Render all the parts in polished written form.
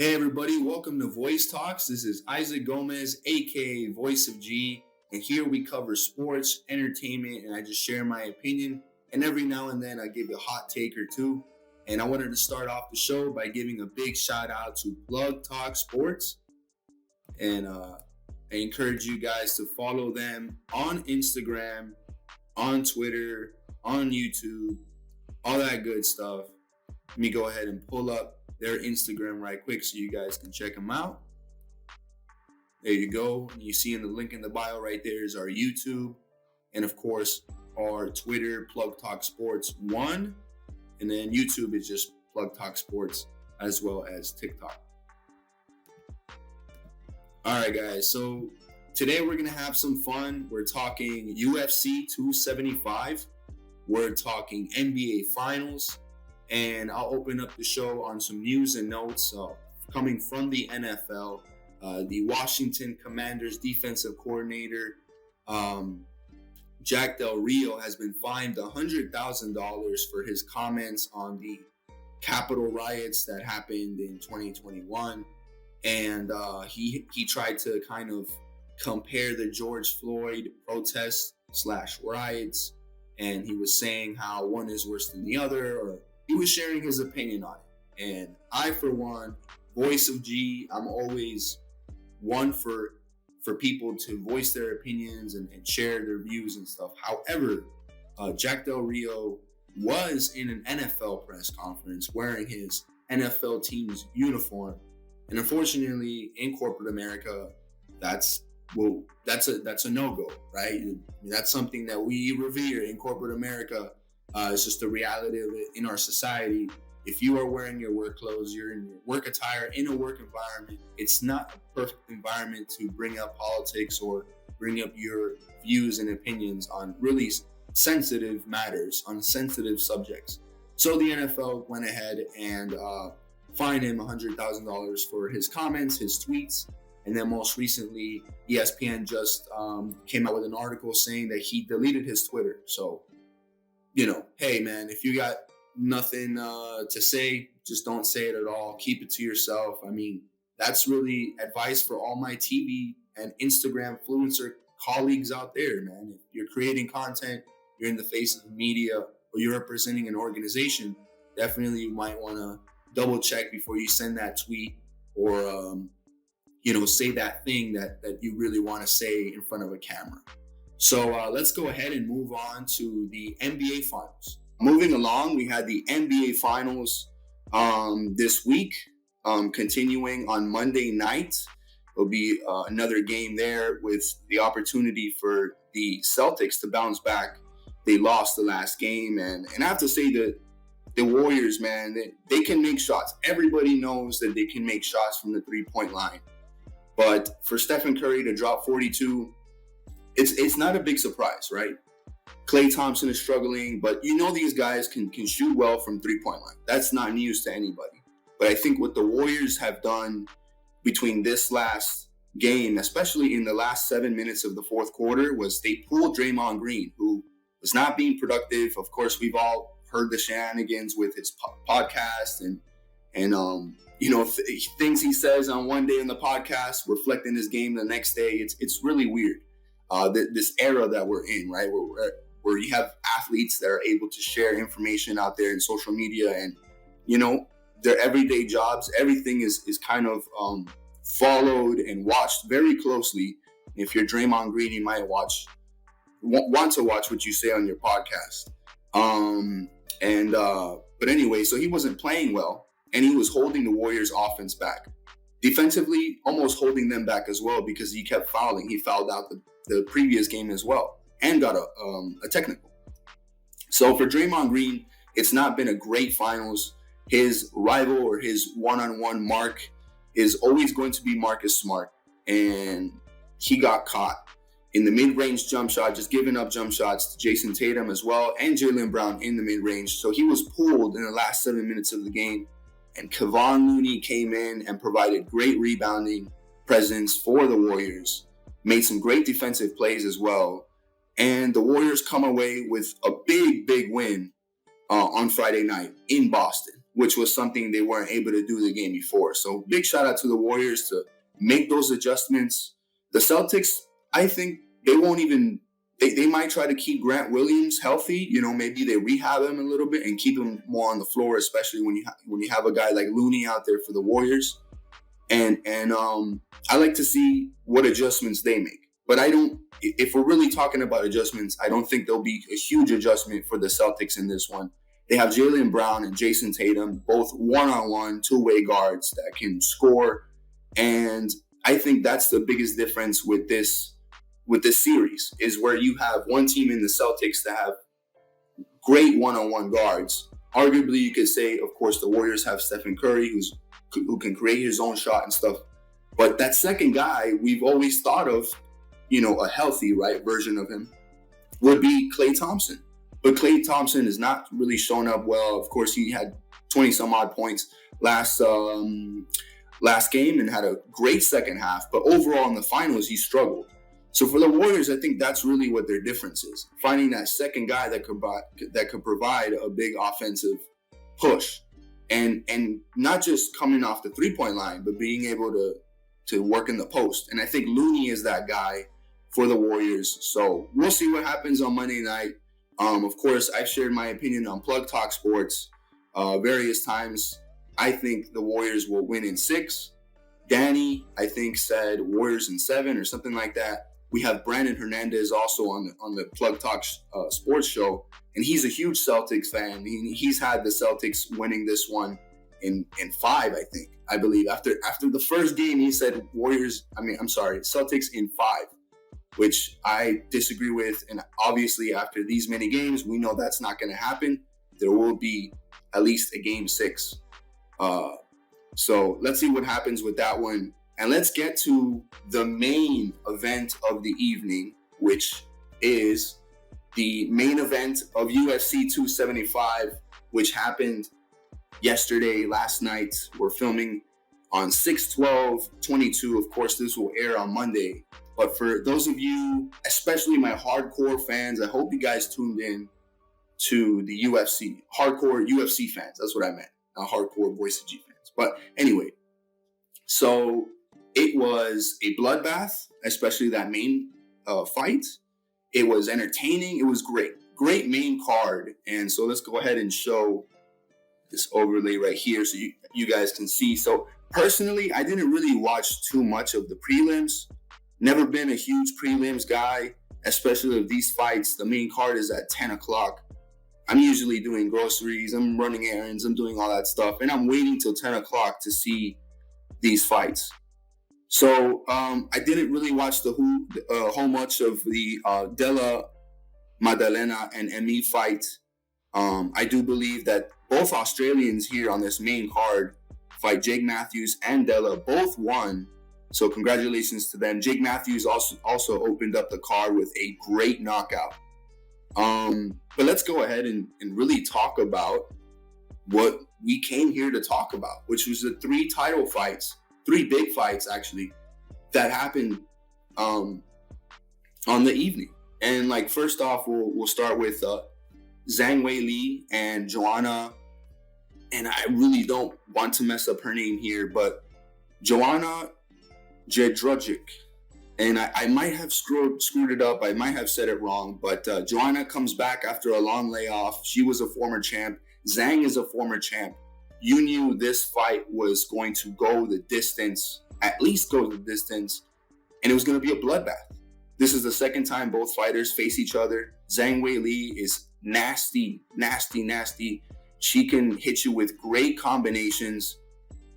Hey everybody, welcome to Voice Talks. This is Isaac Gomez, aka Voice of G, and here we cover sports, entertainment, and I just share my opinion. And every now and then I give you a hot take or two. And I wanted to start off the show by giving a big shout out to Plug Talk Sports. And I encourage you guys to follow them on Instagram, on Twitter, on YouTube, all that good stuff. Let me go ahead and pull up their Instagram right quick so you guys can check them out. There you go. You see in the link in the bio right there is our YouTube. And of course, our Twitter, Plug Talk Sports 1. And then YouTube is just Plug Talk Sports as well as TikTok. All right, guys. So today we're going to have some fun. We're talking UFC 275. We're talking NBA Finals. And I'll open up the show on some news and notes coming from the NFL. The Washington Commanders defensive coordinator, Jack Del Rio, has been fined $100,000 for his comments on the Capitol riots that happened in 2021. And he tried to kind of compare the George Floyd protests / riots. And he was saying how one is worse than the other, or he was sharing his opinion on it. And I, for one, Voice of G, I'm always one for people to voice their opinions and share their views and stuff. However, Jack Del Rio was in an NFL press conference wearing his NFL team's uniform. And unfortunately, in corporate America, that's a no-go, right? I mean, that's something that we revere in corporate America. It's just the reality of it in our society. If you are wearing your work clothes, you're in your work attire in a work environment, it's not a perfect environment to bring up politics or bring up your views and opinions on really sensitive matters, on sensitive subjects. So the NFL went ahead and fined him $100,000 for his comments, his tweets. And then most recently, ESPN just came out with an article saying that he deleted his Twitter. So, hey man, if you got nothing to say, just don't say it at all. Keep it to yourself. I mean, that's really advice for all my TV and Instagram influencer colleagues out there, man. If you're creating content, you're in the face of the media, or you're representing an organization, definitely you might want to double check before you send that tweet or, say that thing that you really want to say in front of a camera. So let's go ahead and move on to the NBA Finals. Moving along, we had the NBA Finals this week, continuing on Monday night. There'll be another game there with the opportunity for the Celtics to bounce back. They lost the last game, and I have to say that the Warriors, man, they can make shots. Everybody knows that they can make shots from the three-point line. But for Stephen Curry to drop 42, it's not a big surprise, right? Klay Thompson is struggling, but these guys can shoot well from three-point line. That's not news to anybody. But I think what the Warriors have done between this last game, especially in the last 7 minutes of the fourth quarter, was they pulled Draymond Green, who was not being productive. Of course, we've all heard the shenanigans with his podcast and things he says on one day in the podcast reflecting his game the next day. It's really weird. This era that we're in, right? Where you have athletes that are able to share information out there in social media and, their everyday jobs, everything is kind of followed and watched very closely. If you're Draymond Green, you might want to watch what you say on your podcast. But anyway, so he wasn't playing well and he was holding the Warriors offense back. Defensively, almost holding them back as well because he kept fouling. He fouled out the previous game as well and got a technical. So for Draymond Green, it's not been a great finals. His rival or his one-on-one mark is always going to be Marcus Smart. And he got caught in the mid-range jump shot, just giving up jump shots to Jason Tatum as well and Jaylen Brown in the mid-range. So he was pulled in the last 7 minutes of the game. And Kevon Looney came in and provided great rebounding presence for the Warriors. Made some great defensive plays as well. And the Warriors come away with a big, big win on Friday night in Boston. which was something they weren't able to do the game before. So big shout out to the Warriors to make those adjustments. The Celtics, I think they won't even, they might try to keep Grant Williams healthy. You know, maybe they rehab him a little bit and keep him more on the floor, especially when you have a guy like Looney out there for the Warriors. And I like to see what adjustments they make. But if we're really talking about adjustments, I don't think there'll be a huge adjustment for the Celtics in this one. They have Jaylen Brown and Jason Tatum, both one-on-one, two-way guards that can score. And I think that's the biggest difference with this series, is where you have one team in the Celtics that have great one-on-one guards. Arguably, you could say, of course, the Warriors have Stephen Curry, who can create his own shot and stuff. But that second guy, we've always thought of, you know, a healthy, right, version of him, would be Klay Thompson. But Klay Thompson has not really shown up well. Of course, he had 20-some-odd points last game and had a great second half. But overall, in the finals, he struggled. So for the Warriors, I think that's really what their difference is. Finding that second guy that could provide a big offensive push. And not just coming off the three-point line, but being able to work in the post. And I think Looney is that guy for the Warriors. So we'll see what happens on Monday night. Of course, I've shared my opinion on Plug Talk Sports various times. I think the Warriors will win in 6. Danny, I think, said Warriors in 7 or something like that. We have Brandon Hernandez also on the Plug Talk Sports show, and he's a huge Celtics fan. He's had the Celtics winning this one in 5, I believe. After the first game, he said Celtics in 5, which I disagree with. And obviously, after these many games, we know that's not going to happen. There will be at least a game 6. So let's see what happens with that one. And let's get to the main event of the evening, which is the main event of UFC 275, which happened yesterday, last night. We're filming on 6/12/22. Of course, this will air on Monday. But for those of you, especially my hardcore fans, I hope you guys tuned in to the UFC. Hardcore UFC fans, that's what I meant. Not hardcore Voice of G fans. But anyway, so it was a bloodbath, especially that main fight. It was entertaining. It was great. Great main card. And so let's go ahead and show this overlay right here so you guys can see. So personally, I didn't really watch too much of the prelims. Never been a huge prelims guy, especially of these fights. The main card is at 10 o'clock. I'm usually doing groceries. I'm running errands. I'm doing all that stuff. And I'm waiting till 10 o'clock to see these fights. So I didn't really watch the whole much of the Della Maddalena and Emi fight. I do believe that both Australians here on this main card fight, Jake Matthews and Della, both won. So congratulations to them. Jake Matthews also opened up the card with a great knockout. But let's go ahead and really talk about what we came here to talk about, which was the 3 big fights actually that happened on the evening. And like first off, we'll start with Zhang Weili and Joanna, and I really don't want to mess up her name here, but Joanna Jedrzejczyk. And I might have screwed it up. I might have said it wrong, but Joanna comes back after a long layoff. She was a former champ. Zhang is a former champ. You knew this fight was going to go the distance, at least go the distance, and it was going to be a bloodbath. This is the second time both fighters face each other. Zhang Weili is nasty, nasty, nasty. She can hit you with great combinations,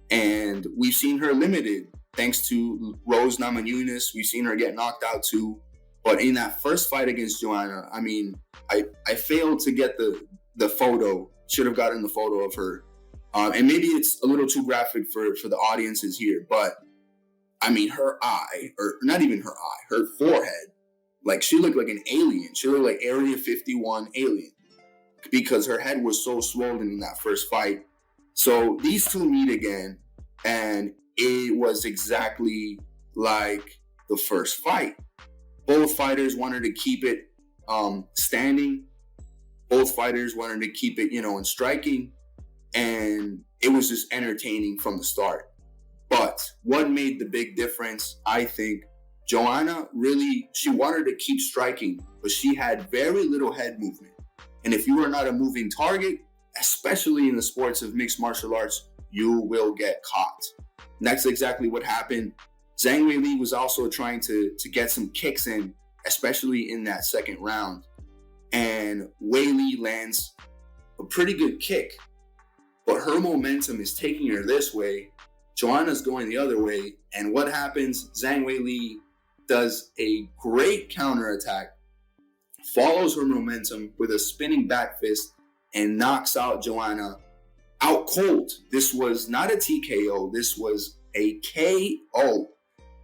and we've seen her limited thanks to Rose Namajunas. We've seen her get knocked out too. But in that first fight against Joanna, I mean, I failed to get the photo. Should have gotten the photo of her. And maybe it's a little too graphic for the audiences here, but I mean, her eye, or not even her eye, her forehead, like she looked like an alien. She looked like Area 51 alien because her head was so swollen in that first fight. So these two meet again, and it was exactly like the first fight. Both fighters wanted to keep it standing. Both fighters wanted to keep it, in striking. and it was just entertaining from the start. But what made the big difference, I think, Joanna really, she wanted to keep striking, but she had very little head movement. And if you are not a moving target, especially in the sports of mixed martial arts, you will get caught. And that's exactly what happened. Zhang Weili was also trying to get some kicks in, especially in that second round. And Weili lands a pretty good kick, but her momentum is taking her this way. Joanna's going the other way. And what happens? Zhang Weili does a great counterattack, follows her momentum with a spinning back fist, and knocks out Joanna out cold. This was not a TKO. This was a KO.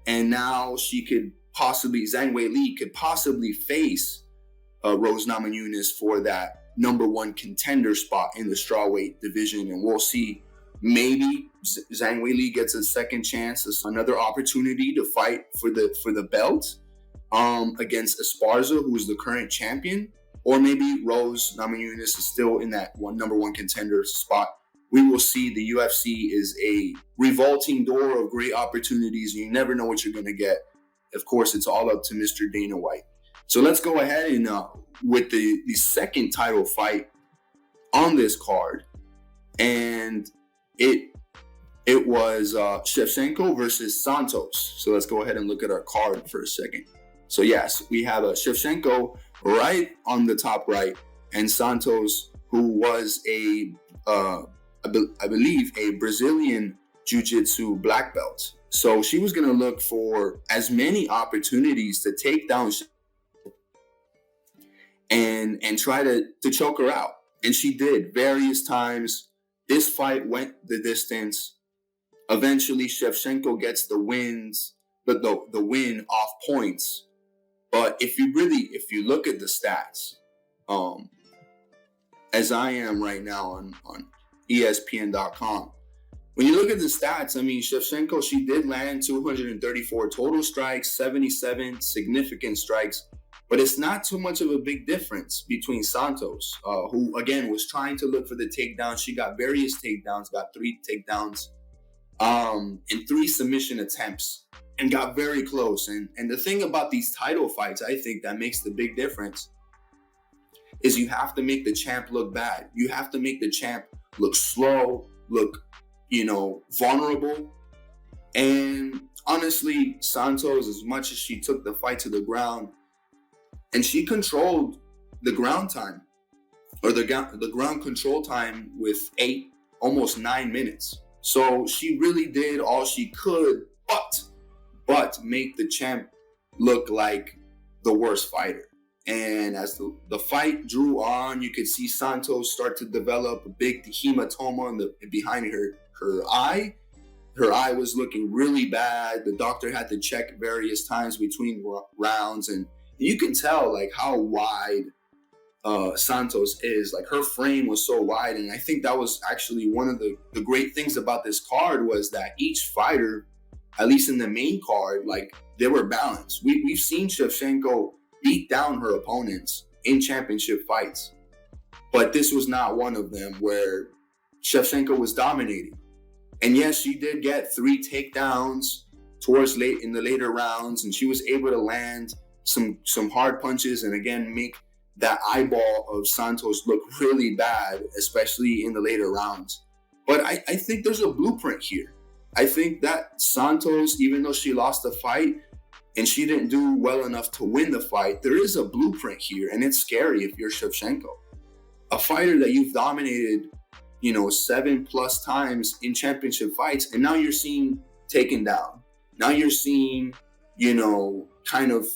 And now Zhang Weili could possibly face Rose Namajunas for that number one contender spot in the strawweight division. And we'll see, maybe Zhang Weili gets a second chance, another opportunity to fight for the belt against Esparza, who is the current champion. Or maybe Rose Namajunas is still in that number one contender spot. We will see. The UFC is a revolting door of great opportunities. You never know what you're going to get. Of course, it's all up to Mr. Dana White. So let's go ahead and with the second title fight on this card. And it was Shevchenko versus Santos. So let's go ahead and look at our card for a second. So yes, we have Shevchenko right on the top right, and Santos, who was I believe a Brazilian Jiu-Jitsu black belt. So she was going to look for as many opportunities to take down and try to choke her out. And she did various times. This fight went the distance. Eventually, Shevchenko gets the win off points. But if you look at the stats, as I am right now on ESPN.com, when you look at the stats, I mean, Shevchenko, she did land 234 total strikes, 77 significant strikes, but it's not too much of a big difference between Santos, who, again, was trying to look for the takedown. She got various takedowns, got 3 takedowns in 3 submission attempts, and got very close. And the thing about these title fights, I think, that makes the big difference is you have to make the champ look bad. You have to make the champ look slow, look, vulnerable. And honestly, Santos, as much as she took the fight to the ground, and she controlled the ground time, or the ground control time, with almost 9 minutes. So she really did all she could, but make the champ look like the worst fighter. And as the fight drew on, you could see Santos start to develop a big hematoma behind her eye. Her eye was looking really bad. The doctor had to check various times between rounds, and you can tell like how wide Santos is. Like, her frame was so wide, and I think that was actually one of the great things about this card, was that each fighter, at least in the main card, like, they were balanced. We've seen Shevchenko beat down her opponents in championship fights, but this was not one of them where Shevchenko was dominating. And yes, she did get 3 takedowns in the later rounds, and she was able to land some hard punches and again make that eyeball of Santos look really bad, especially in the later rounds. But I think there's a blueprint here. I think that Santos, even though she lost the fight and she didn't do well enough to win the fight, there is a blueprint here, and it's scary if you're Shevchenko. A fighter that you've dominated, 7+ times in championship fights, and now you're seeing taken down. Now you're seeing, kind of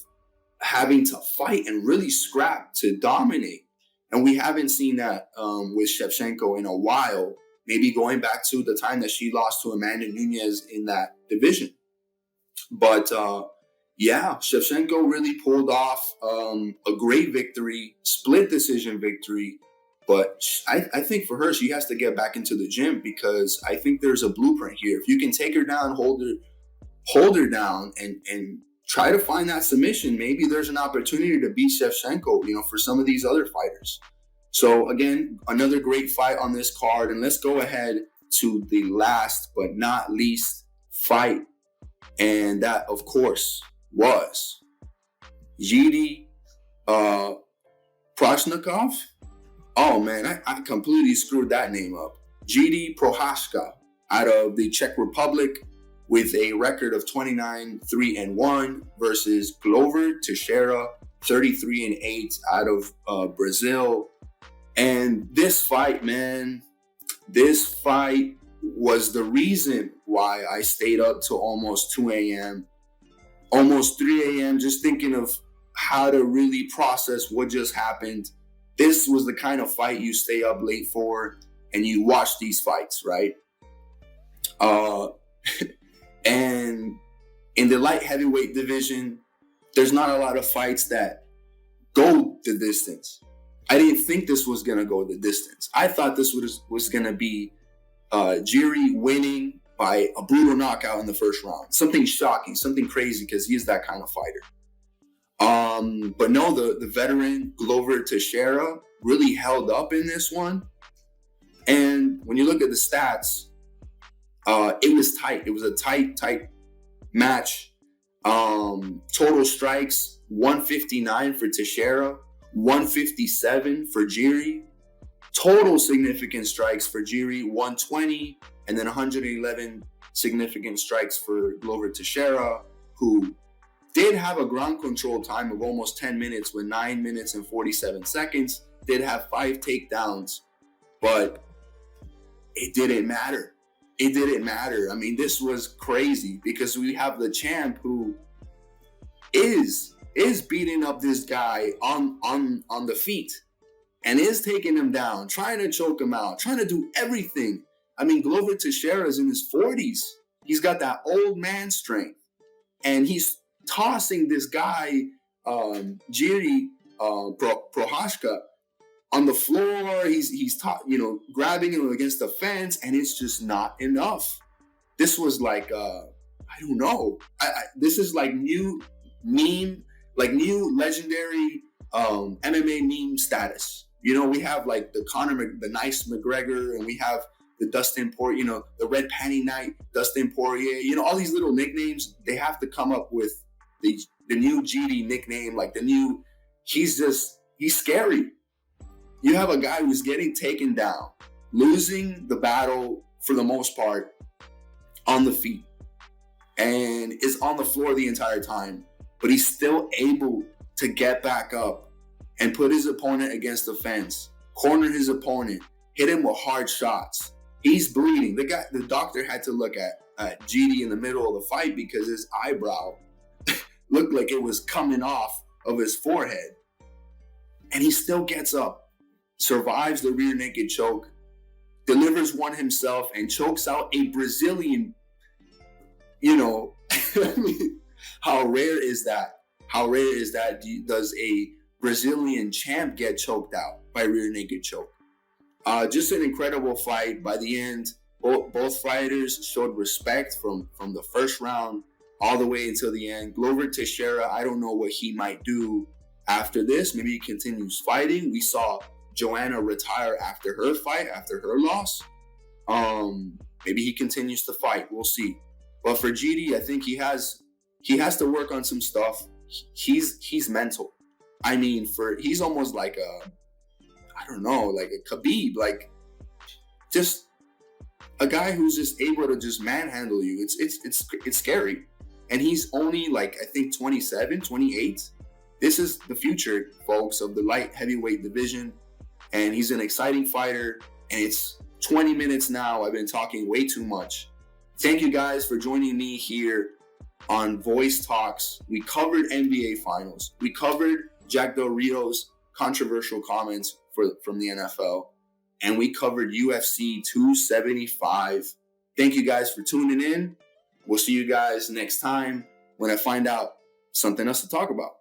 having to fight and really scrap to dominate. And we haven't seen that with Shevchenko in a while, maybe going back to the time that she lost to Amanda Nunes in that division. But Shevchenko really pulled off a great victory, split decision victory. But I think for her, she has to get back into the gym, because I think there's a blueprint here. If you can take her down, hold her down, and try to find that submission, maybe there's an opportunity to beat Shevchenko, for some of these other fighters. So again, another great fight on this card. And let's go ahead to the last but not least fight. And that, of course, was Yuri Prochnikov. Oh man, I completely screwed that name up. Yuri Prochazka out of the Czech Republic with a record of 29-3-1 versus Glover Teixeira 33-8 out of Brazil. And this fight, man, this fight was the reason why I stayed up till almost 2 a.m., almost 3 a.m., just thinking of how to really process what just happened. This was the kind of fight you stay up late for and you watch these fights, right? And in the light heavyweight division, there's not a lot of fights that go the distance. I didn't think this was going to go the distance. I thought this was going to be Jiri winning by a brutal knockout in the first round. Something shocking, something crazy, because he is that kind of fighter. But no, the veteran Glover Teixeira really held up in this one. And when you look at the stats, it was tight. It was a tight match. Total strikes, 159 for Teixeira, 157 for Jiri. Total significant strikes for Jiri, 120, and then 111 significant strikes for Glover Teixeira, who did have a ground control time of almost 10 minutes with 9 minutes and 47 seconds, did have 5 takedowns, but it didn't matter. It didn't matter. I mean, this was crazy because we have the champ who is beating up this guy on the feet and is taking him down, trying to choke him out, trying to do everything. I mean, Glover Teixeira is in his 40s. He's got that old man strength, and he's tossing this guy, Jiri Prochazka, on the floor. He's grabbing him against the fence, and it's just not enough. This was like, I don't know. This is like new meme, like new legendary MMA meme status. You know, we have like the nice McGregor, and we have the Dustin Poirier, the Red Panty Knight, Dustin Poirier, all these little nicknames. They have to come up with the new GD nickname, like the new, he's scary. You have a guy who's getting taken down, losing the battle for the most part on the feet, and is on the floor the entire time, but he's still able to get back up and put his opponent against the fence, corner his opponent, hit him with hard shots. He's bleeding. The doctor had to look at GD in the middle of the fight because his eyebrow looked like it was coming off of his forehead. And he still gets up, survives the rear naked choke, delivers one himself, and chokes out a Brazilian. I mean, how rare is that? How rare is that? Does a Brazilian champ get choked out by rear naked choke? Just an incredible fight. By the end, both fighters showed respect from the first round all the way until the end. Glover Teixeira, I don't know what he might do after this. Maybe he continues fighting. We saw Joanna retire after her fight, after her loss. Maybe he continues to fight. We'll see. But for GD, I think he has to work on some stuff. He's mental. I mean, he's almost like like a Khabib, like just a guy who's just able to just manhandle you. It's scary. And he's only like, I think 27, 28. This is the future, folks, of the light heavyweight division. And he's an exciting fighter. And it's 20 minutes now. I've been talking way too much. Thank you guys for joining me here on Voice Talks. We covered NBA Finals. We covered Jack Del Rio's controversial comments from the NFL. And we covered UFC 275. Thank you guys for tuning in. We'll see you guys next time when I find out something else to talk about.